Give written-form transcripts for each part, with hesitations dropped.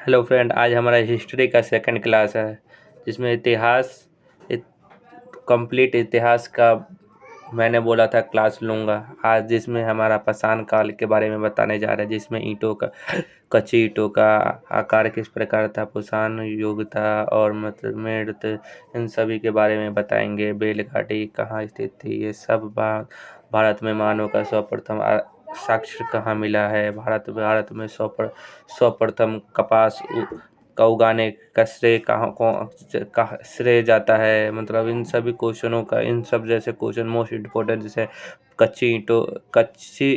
Hello friend, आज हमारा history का सेकंड क्लास है जिसमें इतिहास कंप्लीट इतिहास का मैंने बोला था क्लास लूँगा। आज जिसमें हमारा पाषाण काल के बारे में बताने जा रहे हैं, जिसमें ईंटों का कच्ची ईंटों का आकार किस प्रकार था, पाषाण युग था और मतलब मेड़ थे, इन सभी के बारे में बताएंगे। बैलगाड़ी कहाँ स्थित थी, ये सब भारत में मानव का सर्वप्रथम साक्ष्य कहाँ मिला है, भारत में सर्वप्रथम कपास का उगाने का श्रेय कहाँ श्रेय जाता है। मतलब इन सभी क्वेश्चनों का, इन सब जैसे क्वेश्चन मोस्ट इम्पोर्टेंट, जैसे कच्ची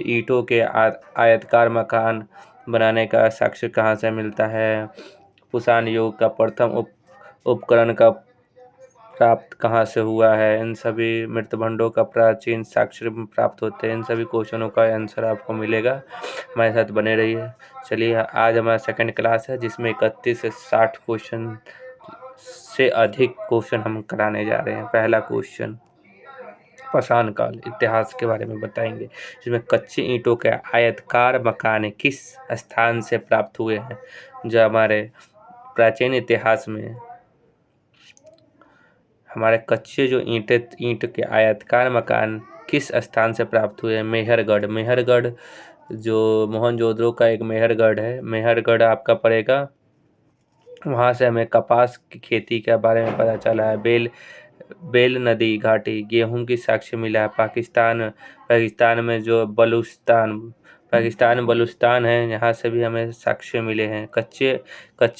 ईंटों के आयताकार मकान बनाने का साक्ष्य कहाँ से मिलता है, कुषाण युग का प्रथम उपकरण का प्राप्त कहाँ से हुआ है, इन सभी मृतभंडों का प्राचीन साक्ष्य प्राप्त होते हैं। इन सभी क्वेश्चनों का आंसर आपको मिलेगा, हमारे साथ बने रहिए। चलिए, आज हमारा सेकंड क्लास है जिसमें 31 से 60 क्वेश्चन से अधिक क्वेश्चन हम कराने जा रहे हैं। पहला क्वेश्चन, पाषाण काल इतिहास के बारे में बताएंगे, जिसमें कच्ची ईंटों के आयताकार मकान किस स्थान से प्राप्त हुए हैं। जो हमारे प्राचीन इतिहास में हमारे कच्चे जो ईंट के आयताकार मकान किस स्थान से प्राप्त हुए हैं। मेहरगढ़ जो मोहनजोदड़ो का एक मेहरगढ़ है, मेहरगढ़ आपका पड़ेगा, वहाँ से हमें कपास की खेती के बारे में पता चला है। बेल नदी घाटी गेहूं की साक्ष्य मिला है। पाकिस्तान में जो बलूचिस्तान है, यहाँ से भी हमें साक्ष्य मिले हैं। कच्चे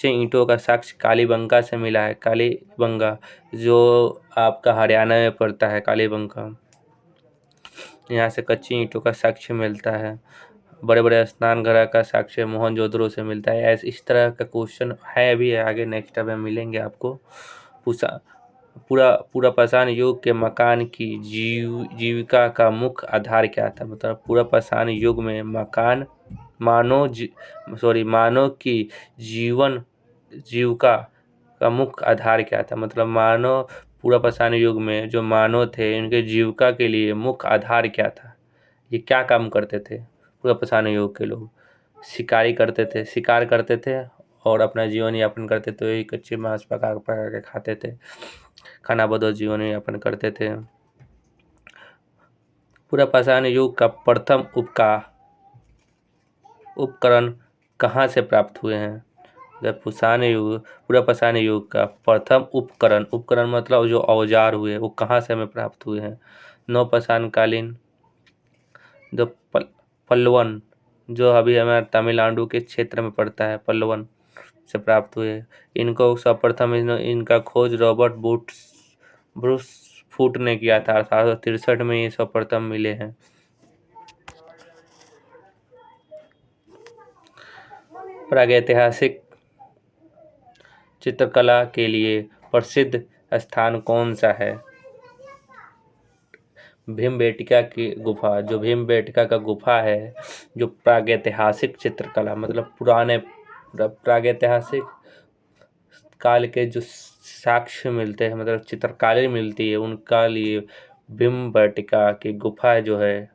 ईंटों का साक्ष्य कालीबंगा से मिला है। कालीबंगा जो आपका हरियाणा में पड़ता है, कालीबंगा, यहाँ से कच्ची ईंटों का साक्ष्य मिलता है। बड़े बड़े स्नान घड़ा का साक्ष्य मोहनजोदड़ो से मिलता है। ऐसे इस तरह का क्वेश्चन है अभी आगे नेक्स्ट में मिलेंगे आपको। पूरा पाषाण युग के मकान की जीविका का मुख्य आधार क्या था। मतलब पूरा पाषाण युग में मकान मानव की जीविका का मुख्य आधार क्या था। मतलब पूरा पाषाण युग में जो मानव थे, इनके जीविका के लिए मुख्य आधार क्या था, ये क्या काम करते थे। पूरा पाषाण युग के लोग शिकार करते थे और अपना जीवन यापन करते थे। यही कच्चे मांस पका पका के खाते थे, खाना बदोश जीवन यापन करते थे। पूरा पाषाण युग का प्रथम उपकरण कहाँ से प्राप्त हुए हैं। जब पूरा पाषाण युग का प्रथम उपकरण मतलब जो औजार हुए, वो कहाँ से हमें प्राप्त हुए हैं। नवपाषाण कालीन जो पल्लवन, जो अभी हमारे तमिलनाडु के क्षेत्र में पड़ता है, पल्लवन से प्राप्त हुए। इनको सर्वप्रथम इनका खोज रॉबर्ट ब्रूस फूट ने किया था। 1863 में ये सर्वप्रथम मिले हैं। प्रागैतिहासिक चित्रकला के लिए प्रसिद्ध स्थान कौन सा है। भीमबेटका की गुफा, जो भीमबेटका का गुफा है, जो प्रागैतिहासिक चित्रकला मतलब पुराने प्रागैतिहासिक काल के जो साक्ष्य मिलते हैं, मतलब चित्रकारी मिलती है, उनका लिए भीमबेटका की गुफा जो है,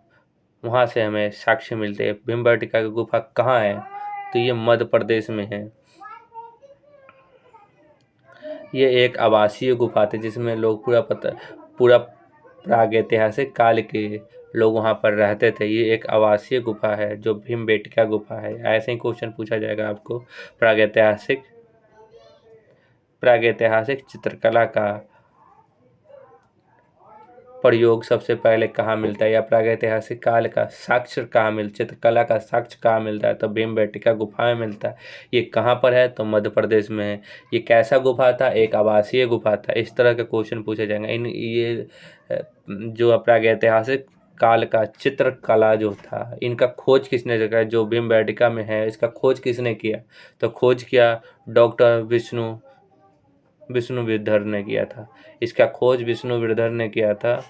वहाँ से हमें साक्ष्य मिलते हैं। भीमबेटका की गुफा कहाँ है, तो ये मध्य प्रदेश में है। ये एक आवासीय गुफा थी जिसमें लोग पूरा प्रागैतिहासिक काल के लोग वहाँ पर रहते थे। ये एक आवासीय गुफा है जो भीमबेटका गुफा है। ऐसे ही क्वेश्चन पूछा जाएगा आपको। प्रागैतिहासिक चित्रकला का प्रयोग सबसे पहले कहाँ मिलता है, या प्रागैतिहासिक काल का साक्ष्य कहाँ चित्रकला का साक्ष्य कहाँ मिलता है, तो भीमबेटका गुफा में मिलता है। ये कहाँ पर है, तो मध्य प्रदेश में है। ये कैसा गुफा था, एक आवासीय गुफा था। इस तरह के क्वेश्चन पूछे जाएंगे। ये जो प्रागैतिहासिक काल का चित्रकला जो था, इनका खोज किसने किया, जो भीमबेटका में है, इसका खोज किसने किया, तो खोज किया डॉक्टर विष्णुविधर ने किया था। इसका खोज विष्णुविधर ने किया था,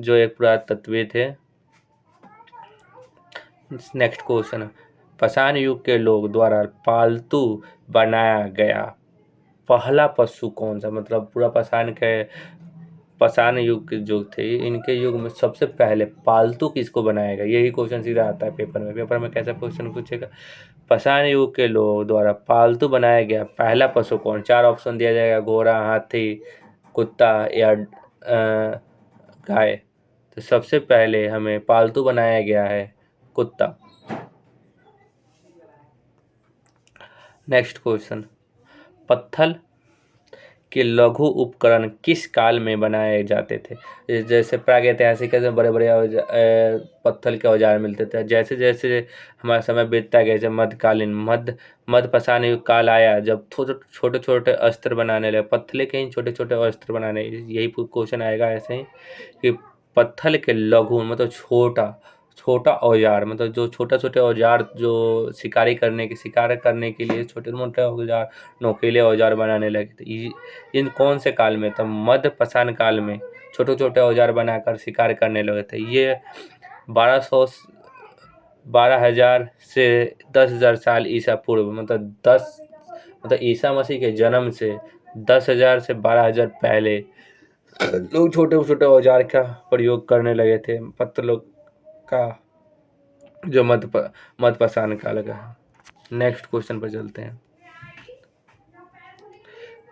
जो एक पुरातत्वविद थे। नेक्स्ट क्वेश्चन, पाषाण युग के लोग द्वारा पालतू बनाया गया पहला पशु कौन सा। मतलब पूरा पाषाण युग के जो थे, इनके युग में सबसे पहले पालतू किसको बनाया गया। यही क्वेश्चन सीधा आता है पेपर में कैसा क्वेश्चन पूछेगा। पाषाण युग के लोगों द्वारा पालतू बनाया गया पहला पशु कौन? 4 ऑप्शन दिया जाएगा, घोड़ा, हाथी, कुत्ता या गाय। तो सबसे पहले हमें पालतू बनाया गया है कुत्ता। नेक्स्ट क्वेश्चन, पत्थर के लघु उपकरण किस काल में बनाए जाते थे? जैसे प्रागैतिहासिक में बड़े बड़े पत्थर के औजार मिलते थे। जैसे जैसे हमारा समय बीतता गया, जब मध्यकालीन मध्य पाषाण युग काल आया, जब छोटे छोटे अस्त्र बनाने लगे, पत्थर के ही छोटे छोटे अस्त्र बनाने, यही क्वेश्चन आएगा ऐसे ही कि पत्थर के लघु मतलब छोटा औजार, मतलब जो छोटे औजार जो शिकार करने के लिए छोटे मोटे औजार, नोकीले औजार बनाने लगे थे। इन कौन से काल में? तो मध्य पाषाण काल में छोटे छोटे औजार बनाकर शिकार करने लगे थे। ये 12,000 से 10,000 साल ईसा पूर्व, मतलब ईसा मसीह के जन्म से 10,000 से 12,000 पहले लोग छोटे छोटे औजार का प्रयोग करने लगे थे, पत्थरों का, जो मध्य पाषाण काल का है। नेक्स्ट क्वेश्चन पर चलते हैं।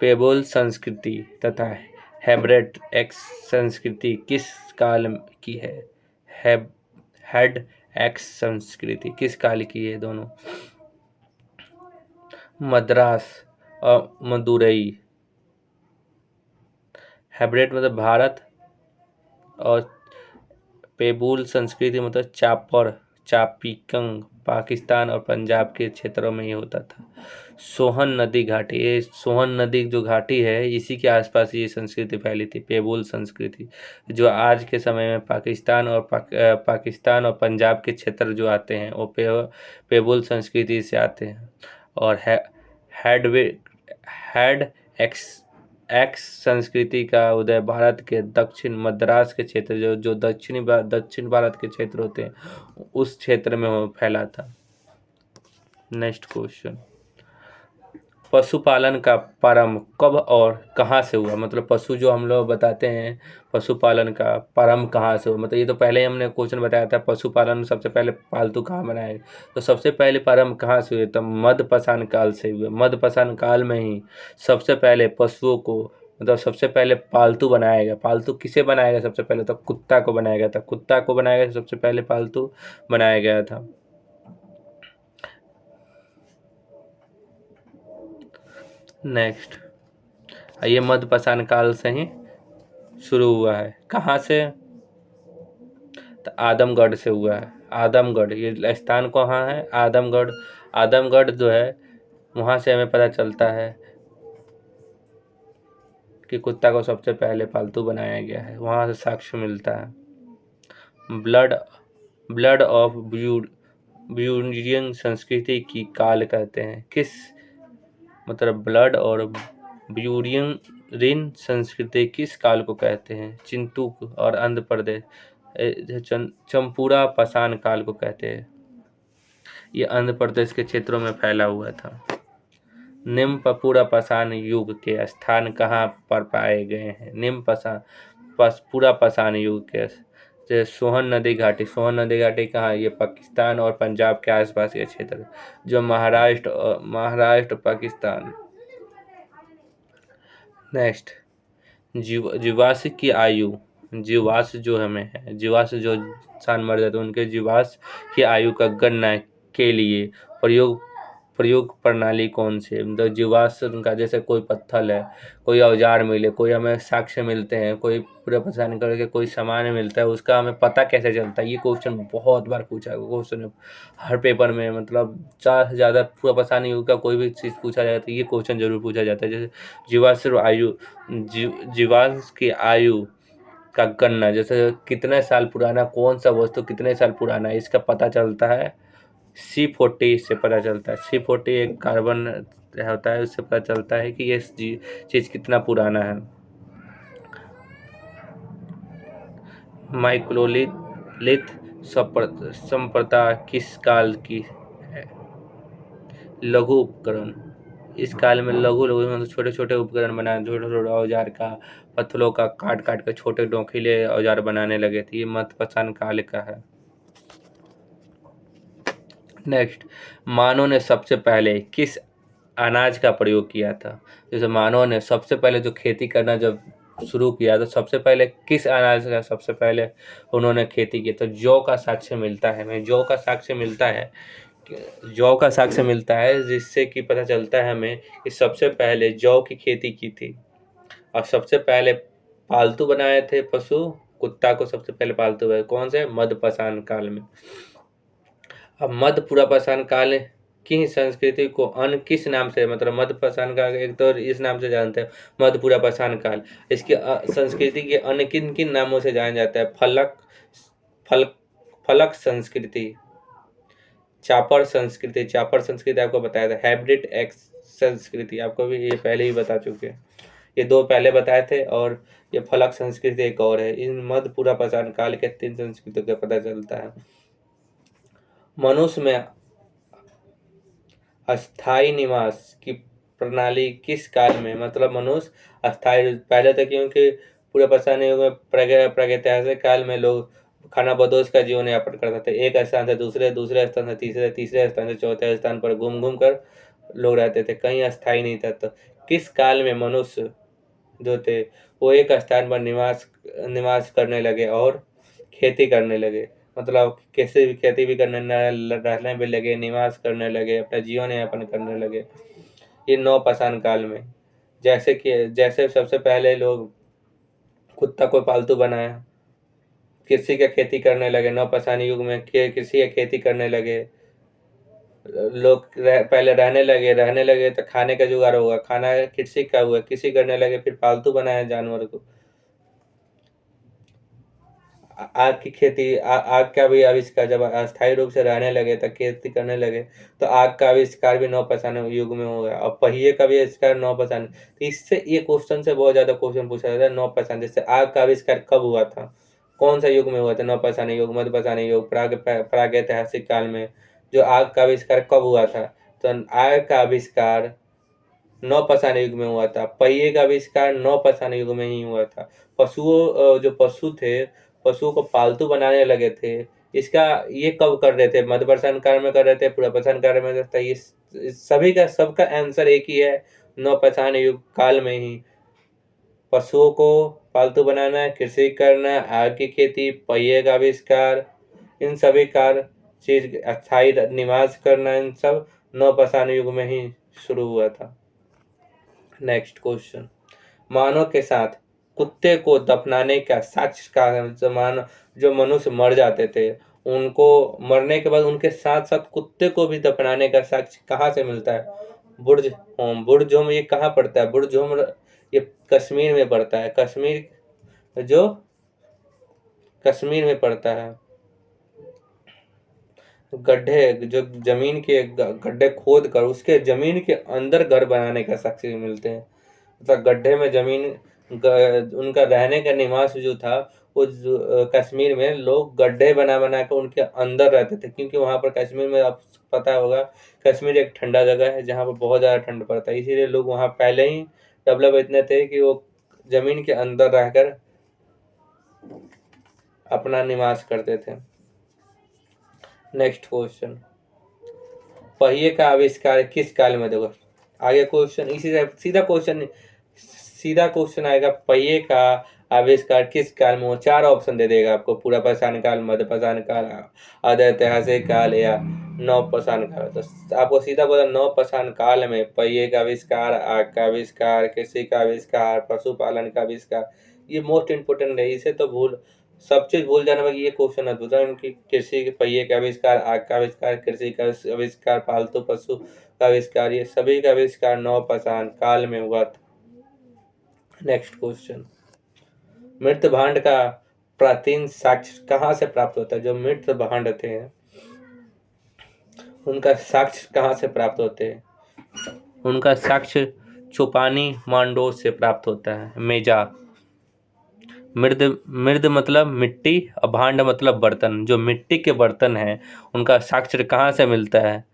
पेबोल संस्कृति तथा हेब्रेट एक्स संस्कृति किस काल की है? हेड एक्स संस्कृति किस काल की है? दोनों मद्रास और मदुरई। हेब्रेट मतलब भारत, और पेबुल संस्कृति मतलब चापिकंग पाकिस्तान और पंजाब के क्षेत्रों में ये होता था। सोहन नदी घाटी, ये सोहन नदी जो घाटी है इसी के आसपास ये संस्कृति फैली थी, पेबुल संस्कृति, जो आज के समय में पाकिस्तान और पंजाब के क्षेत्र जो आते हैं वो पेबुल संस्कृति से आते हैं। और हेड एक्स संस्कृति का उदय भारत के दक्षिण मद्रास के क्षेत्र, जो दक्षिण भारत के क्षेत्र होते हैं उस क्षेत्र में फैला था। नेक्स्ट क्वेश्चन, पशुपालन का प्रारंभ कब और कहाँ से हुआ? मतलब पशु जो हम लोग बताते हैं, पशुपालन का प्रारंभ कहाँ से हुआ? मतलब ये तो पहले ही हमने क्वेश्चन बताया था, पशुपालन सबसे पहले पालतू कहाँ बनाए, तो सबसे पहले प्रारंभ कहाँ से हुए? तो मध्य पाषाण काल से हुए। मध्य पाषाण काल में ही सबसे पहले पशुओं को, मतलब सबसे पहले पालतू बनाया गया। पालतू किसे बनाया गया? सबसे पहले तो कुत्ता को बनाया गया था। कुत्ता को बनाया गया, सबसे पहले पालतू बनाया गया था। नेक्स्ट, ये मध्य पाषाण काल से ही शुरू हुआ है। कहाँ से? तो आदमगढ़ से हुआ है। आदमगढ़, ये स्थान कहाँ है? आदमगढ़। आदमगढ़ जो है वहाँ से हमें पता चलता है कि कुत्ता को सबसे पहले पालतू बनाया गया है, वहाँ से साक्ष्य मिलता है। ब्लड ऑफ ब्यूरियन संस्कृति की काल कहते हैं किस? मतलब ब्लड और ब्यूरियन संस्कृति किस काल को कहते हैं? चिंतुक और आंध्र प्रदेश चंपूरा पाषाण काल को कहते हैं। ये आंध्र प्रदेश के क्षेत्रों में फैला हुआ था। निम्न पूरा पाषाण युग के स्थान कहाँ पर पाए गए हैं? निम्न पूरा पाषाण युग के जैसे सोहन नदी घाटी। सोहन नदी घाटी कहाँ? ये पाकिस्तान और पंजाब के आसपास के क्षेत्र, जो महाराष्ट्र पाकिस्तान। नेक्स्ट, जीवाश्म की आयु। जीवाश्म जो हमें है, जीवाश्म जो इंसान मर जाते हैं उनके जीवाश्म की आयु का गणना के लिए प्रयोग प्रणाली कौन सी है? मतलब जीवाश्म का, जैसे कोई पत्थर है, कोई औजार मिले, कोई हमें साक्ष्य मिलते हैं, कोई पूरा पहचान करके कोई सामान मिलता है, उसका हमें पता कैसे चलता है? ये क्वेश्चन बहुत बार पूछा है। क्वेश्चन हर पेपर में, मतलब 4 से ज़्यादा पूरा पाषाण युग का कोई भी चीज़ पूछा जाए तो ये क्वेश्चन जरूर पूछा जाता है। जैसे जीवाश्म की आयु का गणना, जैसे कितने साल पुराना कौन सा वस्तु कितने साल पुराना है, इसका पता चलता है C40 से पता चलता है। C40 एक कार्बन होता है, उससे पता चलता है कि ये चीज़ कितना पुराना है। माइक्रोलिथ संप्रदा किस काल की है? लघु उपकरण। इस काल में लघु मतलब छोटे छोटे उपकरण बनाए, छोटे छोटे औजार का, पत्थरों का काट कर छोटे नोकीले औजार बनाने लगे थे। ये मध्य पाषाण काल का है। नेक्स्ट, मानव ने सबसे पहले किस अनाज का प्रयोग किया था? जैसे मानव ने सबसे पहले जो खेती करना जब शुरू किया तो सबसे पहले किस अनाज का सबसे पहले उन्होंने खेती की? तो जौ का साक्ष्य मिलता है हमें, जौ का साक्ष्य मिलता है, जौ का साक्ष्य मिलता है, जिससे कि पता चलता है हमें कि सबसे पहले जौ की खेती की थी। और सबसे पहले पालतू बनाए थे पशु, कुत्ता को सबसे पहले पालतू बनाए कौन से? मध्यपाषाण काल में। अब मध्य पुरापाषाण काल की संस्कृति को अन्य किस नाम से, मतलब मध्यपाषाण काल एक तो इस नाम से जानते हैं मध्य पुरापाषाण काल, इसकी संस्कृति के अन्य किन किन नामों से जाना जाता है? फलक फलक संस्कृति, चापर संस्कृति, चापर संस्कृति आपको बताया था, हाइब्रिड एक्स संस्कृति आपको भी ये पहले ही बता चुके हैं, ये दो पहले बताए थे, और ये फलक संस्कृति एक और है। इन मध्य पुरापाषाण काल के 3 संस्कृतियों का पता चलता है। मनुष्य में अस्थाई निवास की प्रणाली किस काल में, मतलब मनुष्य अस्थाई पहले तक, क्योंकि पुरापाषाण युग में प्रागैतिहासिक काल में लोग खानाबदोश का जीवन यापन करते थे, एक स्थान से दूसरे, दूसरे स्थान से तीसरे, तीसरे स्थान से चौथे स्थान पर घूम घूम कर लोग रहते थे, कहीं अस्थाई नहीं था। तो किस काल में मनुष्य जो थे वो एक स्थान पर निवास करने लगे और खेती करने लगे, मतलब कैसे भी खेती भी करने रहने भी लगे, निवास करने लगे, अपना जीवन यापन करने लगे, ये नवपाषाण काल में। जैसे सबसे पहले लोग कुत्ता को पालतू बनाया, कृषि का खेती करने लगे, नवपाषाण युग में कृषि का खेती करने लगे, लोग पहले रहने लगे तो खाने का जुगाड़ होगा, खाना कृषि का हुआ, कृषि करने लगे, फिर पालतू बनाया जानवर को, आग की खेती, आग का भी आविष्कार, जब अस्थायी रूप से रहने लगे तो खेती करने लगे तो आग का आविष्कार भी नवपाषाण युग में हो गया, और पहिए का भी आविष्कार नवपाषाण। तो इससे ये क्वेश्चन से बहुत ज्यादा क्वेश्चन पूछा जाता है नवपाषाण, जैसे आग का आविष्कार कब हुआ था, कौन सा युग में हुआ था? नवपाषाण युग, मध्यपाषाण युग, प्रागैतिहासिक काल में जो आग का आविष्कार कब हुआ था? तो आग का आविष्कार नवपाषाण युग में हुआ था, पहिए का आविष्कार नवपाषाण युग में ही हुआ था। जो पशु थे, पशुओं को पालतू बनाने लगे थे, इसका ये कब कर रहे थे? मध्यपाषाण काल में कर रहे थे, पुरापाषाण काल में था, ये सभी का सबका आंसर एक ही है, नवपाषाण युग काल में ही पशुओं को पालतू बनाना, कृषि करना, आग की खेती, पहिए का आविष्कार, इन सभी कार्य चीज अस्थायी निवास करना, इन सब नवपाषाण युग में ही शुरू हुआ था। नेक्स्ट क्वेश्चन, मानव के साथ कुत्ते को दफनाने का साक्ष्य का, जो मनुष्य मर जाते थे उनको मरने के बाद उनके साथ साथ कुत्ते को भी दफनाने का साक्ष्य कहाँ से मिलता है? बुर्ज होम, बुर्ज होम ये कहाँ पड़ता है? बुर्ज होम ये कश्मीर में पड़ता है, कश्मीर में पड़ता है। गड्ढे, जो जमीन के गड्ढे खोद कर उसके जमीन के अंदर घर बनाने का साक्ष्य मिलते हैं, मतलब गड्ढे में उनका रहने का निवास जो था वो कश्मीर में लोग गड्ढे बना बना कर उनके अंदर रहते थे, क्योंकि वहां पर कश्मीर में आप पता होगा कश्मीर एक ठंडा जगह है जहाँ पर बहुत ज़्यादा ठंड पड़ता है, इसीलिए लोग वहाँ पहले ही डेवलप इतने थे कि वो जमीन के अंदर रहकर अपना निवास करते थे। नेक्स्ट क्वेश्चन, पहिए का आविष्कार किस काल में? देखो आगे क्वेश्चन इसी सीधा क्वेश्चन आएगा, पहिए का आविष्कार किस काल में हो? 4 ऑप्शन दे देगा आपको, पुरापाषाण काल, मध्यपाषाण काल, आदि ऐतिहासिक काल या नवपाषाण काल। तो आपको सीधा बोला नवपाषाण काल में पहिए का आविष्कार, आग का आविष्कार, कृषि का आविष्कार, पशुपालन का आविष्कार, ये मोस्ट इम्पोर्टेंट है, इसे तो सब चीज भूल जाना बाकी ये क्वेश्चन अद्भुत है उनकी। कृषि के पहिए का आविष्कार, आग का आविष्कार, कृषि का आविष्कार, पालतू पशु का आविष्कार, ये सभी का आविष्कार नवपाषाण काल में हुआ था। नेक्स्ट क्वेश्चन, मृत भांड का प्राचीन साक्ष्य कहाँ से प्राप्त होता है? जो मृत भांड थे उनका साक्ष्य कहाँ से प्राप्त होते हैं? उनका साक्ष्य चुपानी मांडो से प्राप्त होता है। मेजा, मृद मृद मतलब मिट्टी और भांड मतलब बर्तन, जो मिट्टी के बर्तन हैं उनका साक्ष्य कहाँ से मिलता है?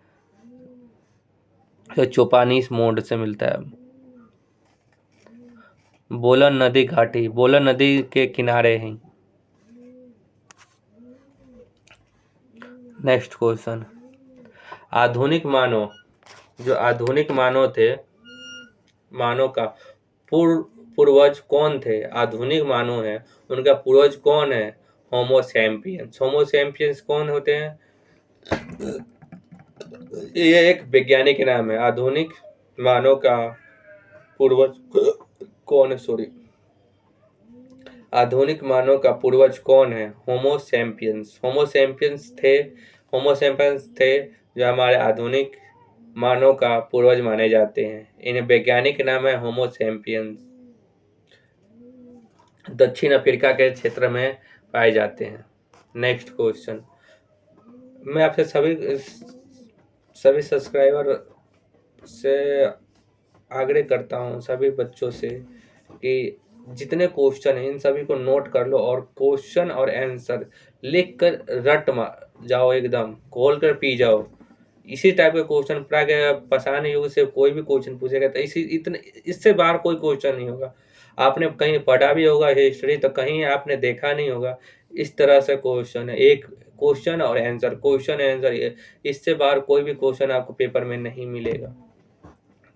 तो चौपानी मोड से मिलता है। बोलन नदी घाटी, बोलन नदी के किनारे हैं। नेक्स्ट क्वेश्चन, आधुनिक मानव, जो आधुनिक मानव थे, मानव का पूर्वज कौन थे? आधुनिक मानव है, उनका पूर्वज कौन है? Homo sapiens. होमो सैपियंस कौन होते हैं? ये एक वैज्ञानिक नाम है। आधुनिक मानव का पूर्वज कौन है? सॉरी, आधुनिक मानव का पूर्वज कौन है? Homo sapiens. होमो सैपियंस थे जो हमारे आधुनिक मानव का पूर्वज माने जाते हैं। इन्हें वैज्ञानिक नाम है होमो सैपियंस। दक्षिण अफ्रीका के क्षेत्र में पाए जाते हैं। नेक्स्ट क्वेश्चन, मैं आपसे सभी सब्सक्राइबर से आग्रह करता हूँ, सभी बच्चों से, कि जितने क्वेश्चन हैं इन सभी को नोट कर लो और क्वेश्चन और आंसर लिख कर रट जाओ, एकदम खोल कर पी जाओ। इसी टाइप के क्वेश्चन पाषाण युग से कोई भी क्वेश्चन पूछेगा तो इससे बाहर कोई क्वेश्चन नहीं होगा। आपने कहीं पढ़ा भी होगा हिस्ट्री, तो कहीं आपने देखा नहीं होगा। इस तरह से क्वेश्चन है, एक क्वेश्चन और आंसर, क्वेश्चन आंसर, इससे बाहर कोई भी क्वेश्चन आपको पेपर में नहीं मिलेगा।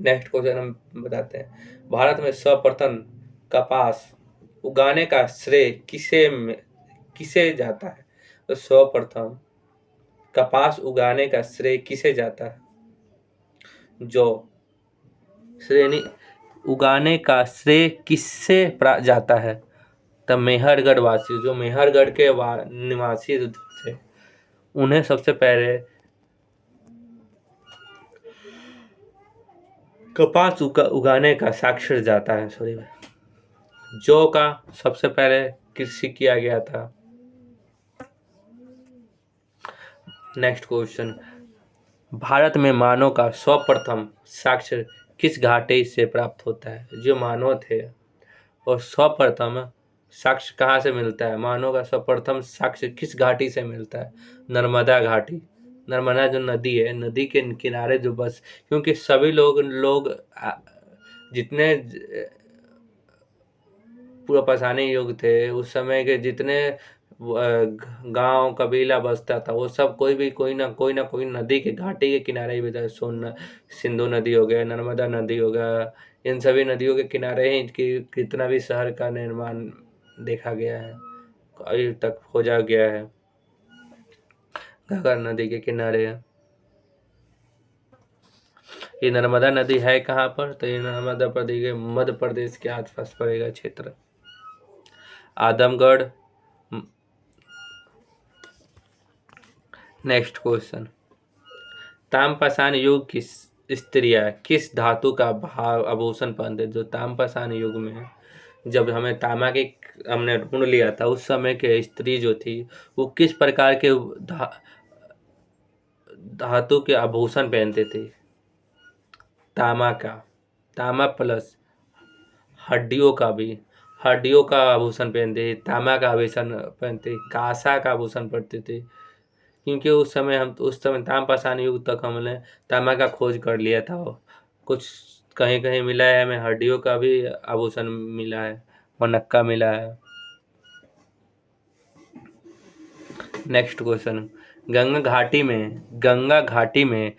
नेक्स्ट क्वेश्चन हम बताते हैं। भारत में सर्वप्रथम कपास उगाने का श्रेय किसे जाता है? तो सर्वप्रथम कपास उगाने का श्रेय किसे जाता है? जो श्रेणी उगाने का श्रेय किससे जाता है? तब मेहरगढ़ वासी, जो मेहरगढ़ के निवासी थे, उन्हें सबसे पहले कपास उगाने का साक्षर जाता है। सॉरी, जौ का सबसे पहले कृषि किया गया था। नेक्स्ट क्वेश्चन, भारत में मानव का सर्वप्रथम साक्षर किस घाटी से प्राप्त होता है? जो मानव थे और सर्वप्रथम साक्ष्य कहाँ से मिलता है? मानव का सर्वप्रथम साक्ष्य किस घाटी से मिलता है? नर्मदा घाटी। नर्मदा जो नदी है, नदी के किनारे जो बस, क्योंकि सभी लोग जितने पूरा पाषाणी युग थे उस समय के, जितने गांव कबीला बसता था, वो सब कोई ना कोई नदी के घाटी के किनारे ही बसा। सिंधु नदी हो गया, नर्मदा नदी हो गया, इन सभी नदियों के किनारे ही कितना भी शहर का निर्माण देखा गया है, अभी तक खोजा गया है। घाघरा नदी के किनारे है। ये नर्मदा नदी है कहाँ पर? तो ये नर्मदा प्रदेश के मध्य प्रदेश के आसपास पड़ेगा क्षेत्र। आदमगढ़। नेक्स्ट क्वेश्चन, ताम्रपाषाण युग की स्त्रियां किस धातु का आभूषण पहनते? जो ताम्रपाषाण युग में जब हमें तांबा के हमने ढूंढ लिया था, उस समय के स्त्री जो थी वो किस प्रकार के धातु के आभूषण पहनते थे? तांबा का, तांबा प्लस हड्डियों का आभूषण पहनते, तांबा का आभूषण पहनते, कांसा का आभूषण पहनते थे। क्योंकि उस समय ताम्रपाषाण युग तक हमने तांबा का खोज कर लिया था। कुछ कहीं कहीं मिला है, हमें हड्डियों का भी आभूषण मिला है, मनक्का मिला है। नेक्स्ट क्वेश्चन, गंगा घाटी में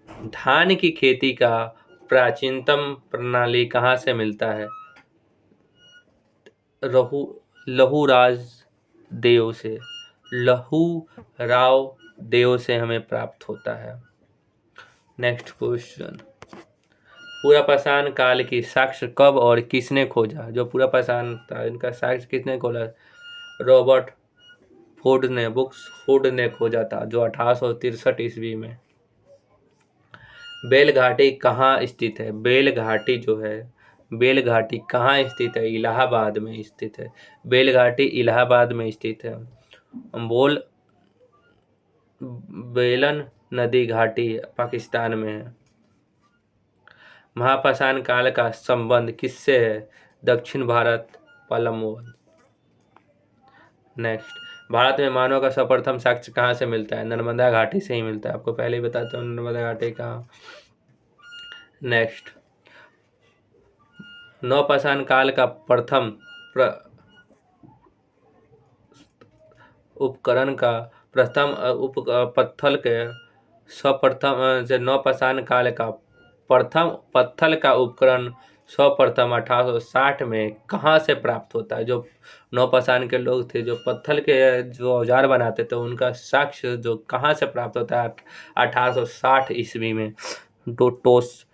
धान की खेती का प्राचीनतम प्रणाली कहाँ से मिलता है? लहू राव देव से हमें प्राप्त होता है। नेक्स्ट क्वेश्चन, पूरा पाषाण काल की साक्ष्य कब और किसने खोजा? जो पूरा पाषाण था, इनका साक्ष्य किसने खोजा? रॉबर्ट हुड ने खोजा था, जो 1863 ईस्वी में। बेलघाटी कहाँ स्थित है? बेलघाटी कहाँ स्थित है? इलाहाबाद में स्थित है। बेलघाटी इलाहाबाद में स्थित है। बेलन नदी घाटी पाकिस्तान में है। महापाषाण काल का संबंध किससे है? दक्षिण भारत, पलम्बोल। नेक्स्ट, भारत में मानव का सर्वप्रथम साक्ष्य कहाँ से मिलता है? नर्मदा घाटी से ही मिलता है। आपको पहले ही बताता हूँ नर्मदा घाटी कहाँ। नेक्स्ट, नवपाषाण काल का प्रथम उपकरण का पत्थर के सर्वप्रथम जो नौपाषाण काल का प्रथम पत्थर का उपकरण सर्वप्रथम 1860 में कहाँ से प्राप्त होता है? जो नौपाषाण के लोग थे, जो पत्थर के जो औजार बनाते थे, उनका साक्ष्य जो कहाँ से प्राप्त होता है? 1860 ईस्वी में टोस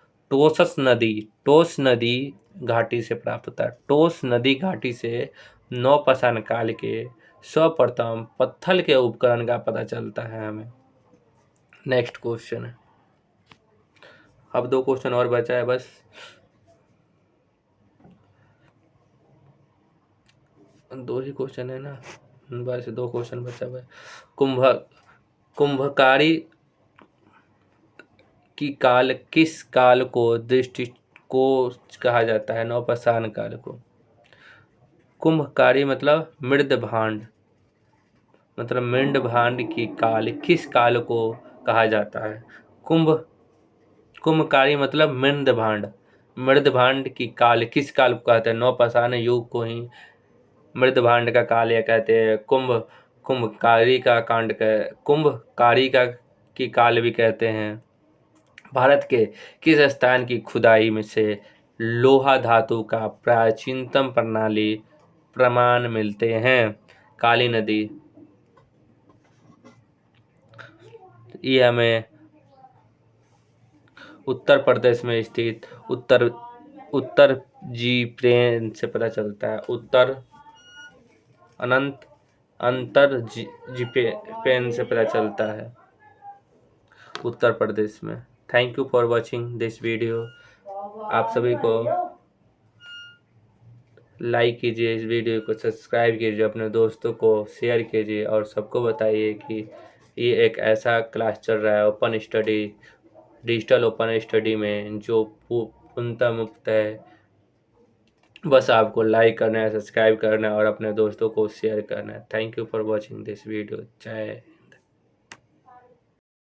नदी घाटी से प्राप्त होता है। टोस नदी घाटी से नौपाषाण काल के सर्वप्रथम पत्थर के उपकरण का पता चलता है हमें। नेक्स्ट क्वेश्चन है, अब 2 क्वेश्चन और बचा है बस। 2 ही क्वेश्चन है ना, बस 2 क्वेश्चन बचा हुआ है। कुंभकारी की काल किस काल को कहा जाता है? नौपाषाण काल को। कुंभकारी मतलब मिंड भांड की काल किस काल को कहा जाता है? कुंभकारी मतलब मृद भांड की काल किस काल को कहते हैं? नौपाषाण युग को ही मृद भांड का काल या कहते हैं। कुंभकारी का की काल भी कहते हैं। भारत के किस स्थान की खुदाई में से लोहा धातु का प्राचीनतम प्रमाण मिलते हैं? काली नदी। ये हमें उत्तर प्रदेश में स्थित उत्तर जीप्रेन से पता चलता है। अंतर जीप्रेन से पता चलता है उत्तर प्रदेश में। Thank you for watching this video. आप सभी को लाइक कीजिए, इस वीडियो को सब्सक्राइब कीजिए, अपने दोस्तों को शेयर कीजिए और सबको बताइए कि ये एक ऐसा क्लास चल रहा है open study, digital open study में, जो पूर्णतः मुफ्त है। बस आपको लाइक करना है, सब्सक्राइब करना है और अपने दोस्तों को शेयर करना है। Thank you for watching this video. जय